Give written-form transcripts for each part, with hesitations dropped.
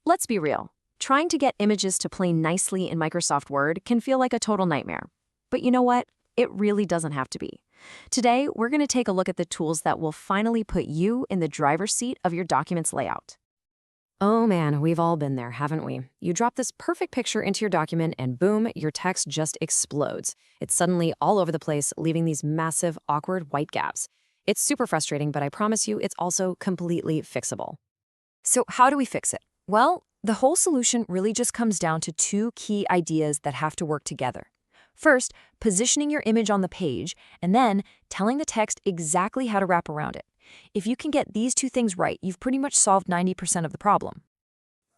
Let's be real. Trying to get images to play nicely in Microsoft Word can feel like a total nightmare. But you know what? It really doesn't have to be. Today, we're going to take a look at the tools that will finally put you in the driver's seat of your document's layout. Oh man, we've all been there, haven't we? You drop this perfect picture into your document and boom, your text just explodes. It's suddenly all over the place, leaving these massive, awkward white gaps. It's super frustrating, but I promise you it's also completely fixable. So how do we fix it? Well, the whole solution really just comes down to two key ideas that have to work together. First, positioning your image on the page, and then telling the text exactly how to wrap around it. If you can get these two things right, you've pretty much solved 90% of the problem.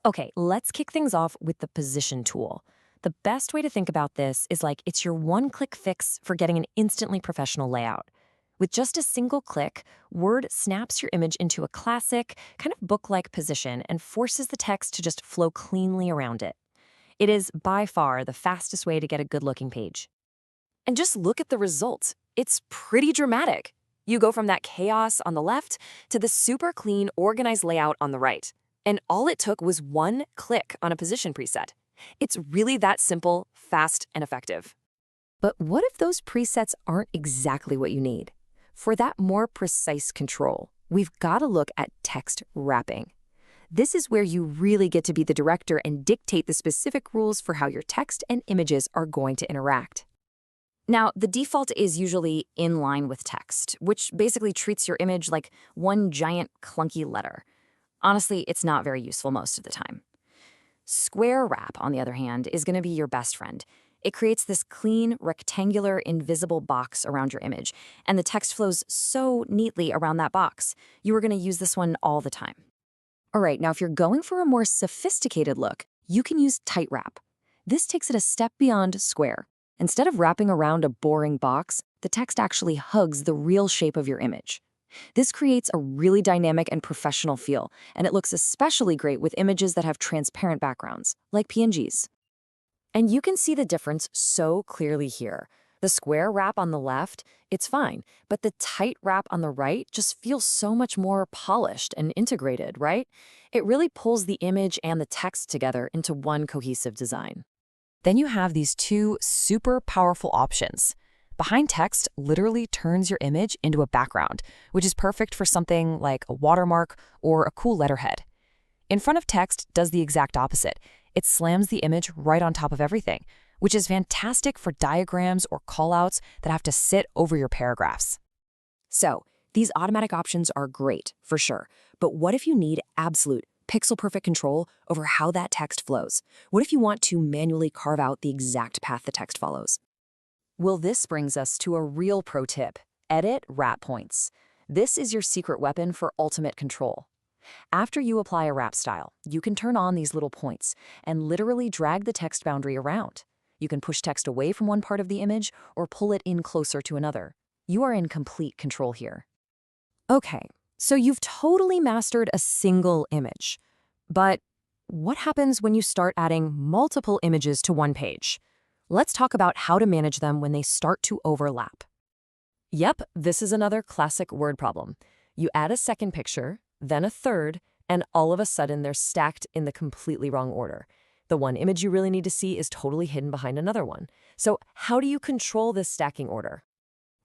Okay, let's kick things off with the position tool. The best way to think about this is like it's your one-click fix for getting an instantly professional layout. With just a single click, Word snaps your image into a classic, kind of book-like position and forces the text to just flow cleanly around it. It is by far the fastest way to get a good-looking page. And just look at the results. It's pretty dramatic. You go from that chaos on the left to the super clean, organized layout on the right. And all it took was one click on a position preset. It's really that simple, fast, and effective. But what if those presets aren't exactly what you need? For that more precise control, we've got to look at text wrapping. This is where you really get to be the director and dictate the specific rules for how your text and images are going to interact. Now, the default is usually in line with text, which basically treats your image like one giant clunky letter. Honestly, it's not very useful most of the time. Square wrap, on the other hand, is going to be your best friend. It creates this clean, rectangular, invisible box around your image, and the text flows so neatly around that box. You are going to use this one all the time. All right, now if you're going for a more sophisticated look, you can use tight wrap. This takes it a step beyond square. Instead of wrapping around a boring box, the text actually hugs the real shape of your image. This creates a really dynamic and professional feel, and it looks especially great with images that have transparent backgrounds, like PNGs. And you can see the difference so clearly here. The square wrap on the left, it's fine, but the tight wrap on the right just feels so much more polished and integrated, right? It really pulls the image and the text together into one cohesive design. Then you have these two super powerful options. Behind text literally turns your image into a background, which is perfect for something like a watermark or a cool letterhead. In front of text does the exact opposite. It slams the image right on top of everything, which is fantastic for diagrams or callouts that have to sit over your paragraphs. So, these automatic options are great, for sure, but what if you need absolute, pixel-perfect control over how that text flows? What if you want to manually carve out the exact path the text follows? Well, this brings us to a real pro tip: edit wrap points. This is your secret weapon for ultimate control. After you apply a wrap style, you can turn on these little points and literally drag the text boundary around. You can push text away from one part of the image or pull it in closer to another. You are in complete control here. Okay, so you've totally mastered a single image. But what happens when you start adding multiple images to one page? Let's talk about how to manage them when they start to overlap. Yep, this is another classic word problem. You add a second picture, then a third, and all of a sudden they're stacked in the completely wrong order. The one image you really need to see is totally hidden behind another one. So how do you control this stacking order?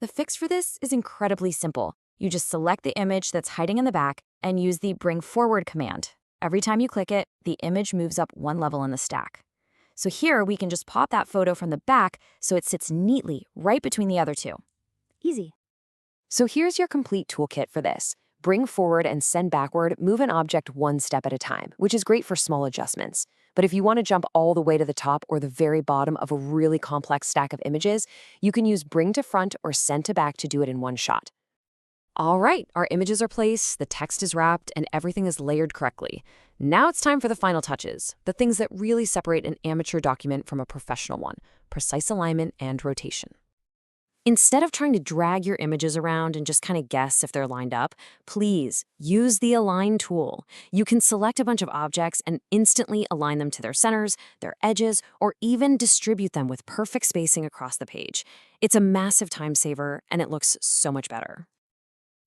The fix for this is incredibly simple. You just select the image that's hiding in the back and use the Bring Forward command. Every time you click it, the image moves up one level in the stack. So here we can just pop that photo from the back so it sits neatly right between the other two. Easy. So here's your complete toolkit for this. Bring forward and send backward move an object one step at a time, which is great for small adjustments. But if you want to jump all the way to the top or the very bottom of a really complex stack of images, you can use bring to front or send to back to do it in one shot. All right, our images are placed, the text is wrapped, and everything is layered correctly. Now it's time for the final touches, the things that really separate an amateur document from a professional one: precise alignment and rotation. Instead of trying to drag your images around and just kind of guess if they're lined up, please use the Align tool. You can select a bunch of objects and instantly align them to their centers, their edges, or even distribute them with perfect spacing across the page. It's a massive time saver, and it looks so much better.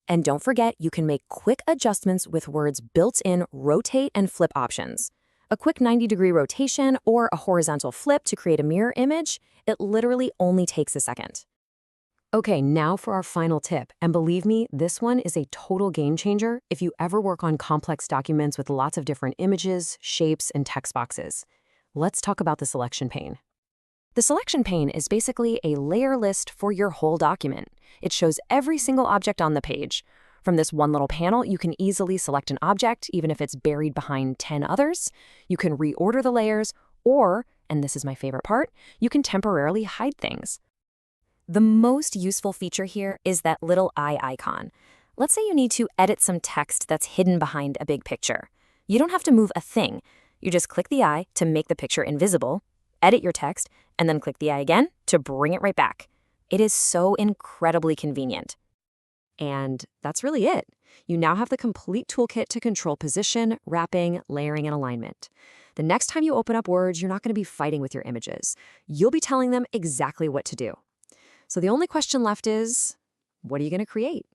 And don't forget, you can make quick adjustments with Word's built-in rotate and flip options. A quick 90-degree rotation or a horizontal flip to create a mirror image, it literally only takes a second. Okay, now for our final tip, and believe me, this one is a total game changer if you ever work on complex documents with lots of different images, shapes, and text boxes. Let's talk about the selection pane. The selection pane is basically a layer list for your whole document. It shows every single object on the page. From this one little panel, you can easily select an object, even if it's buried behind 10 others. You can reorder the layers, or, and this is my favorite part, you can temporarily hide things. The most useful feature here is that little eye icon. Let's say you need to edit some text that's hidden behind a big picture. You don't have to move a thing. You just click the eye to make the picture invisible, edit your text, and then click the eye again to bring it right back. It is so incredibly convenient. And that's really it. You now have the complete toolkit to control position, wrapping, layering, and alignment. The next time you open up Word, you're not going to be fighting with your images. You'll be telling them exactly what to do. So the only question left is, what are you going to create?